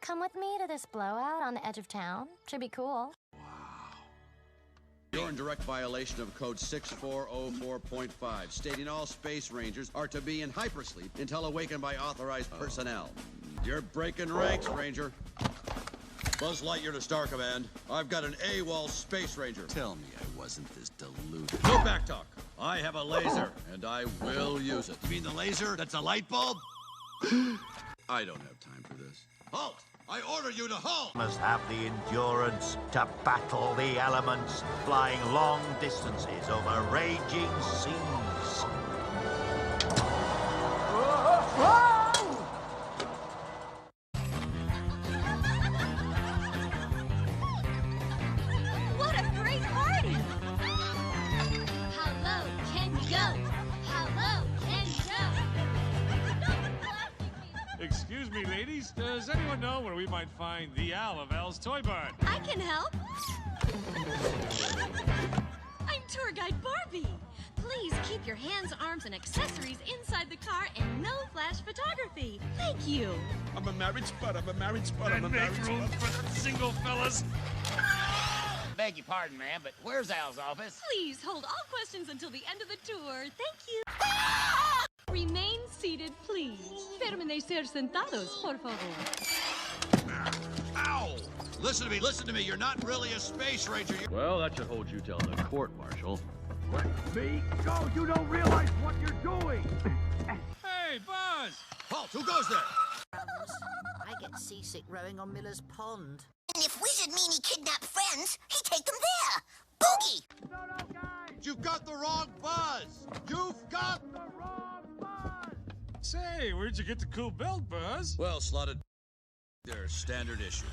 come with me to this blowout on the edge of town? Should be cool. You're in direct violation of Code 6404.5, stating all Space Rangers are to be in hypersleep until awakened by authorized personnel. You're breaking ranks, Ranger. Buzz Lightyear to Star Command. I've got an AWOL Space Ranger. Tell me I wasn't this deluded. No backtalk. I have a laser, and I will use it. You mean the laser that's a light bulb? I don't have time for this. Halt! I order you to halt! Must have the endurance to battle the elements, flying long distances over raging seas. What a great party! How low can you go? How low can you go? Excuse me, ladies. Does anyone know where we might find the Owl of Al's Toy Barn? I can help. I'm tour guide Barbie. Please keep your hands, arms, and accessories inside the car and no flash photography. Thank you. I'm a married spud. I'm a married spud. I'm a And make married room spud. for the single fellas. Beg your pardon, ma'am, but where's Al's office? Please hold all questions until the end of the tour. Thank you. Remain seated, please. Permanecer sentados, por favor. Ow! Listen to me. You're not really a Space Ranger. Well, that should hold you till the court-martial. Let me go! You don't realize what you're doing! Hey, Buzz! Halt! Who goes there? I get seasick rowing on Miller's Pond. And if Wizard Meanie kidnapped friends, he'd take them there. Boogie! No, guys! You've got the wrong Buzz! You've got The wrong bus! Say, where'd you get the cool belt, Buzz? Well, slotted. Their standard issue.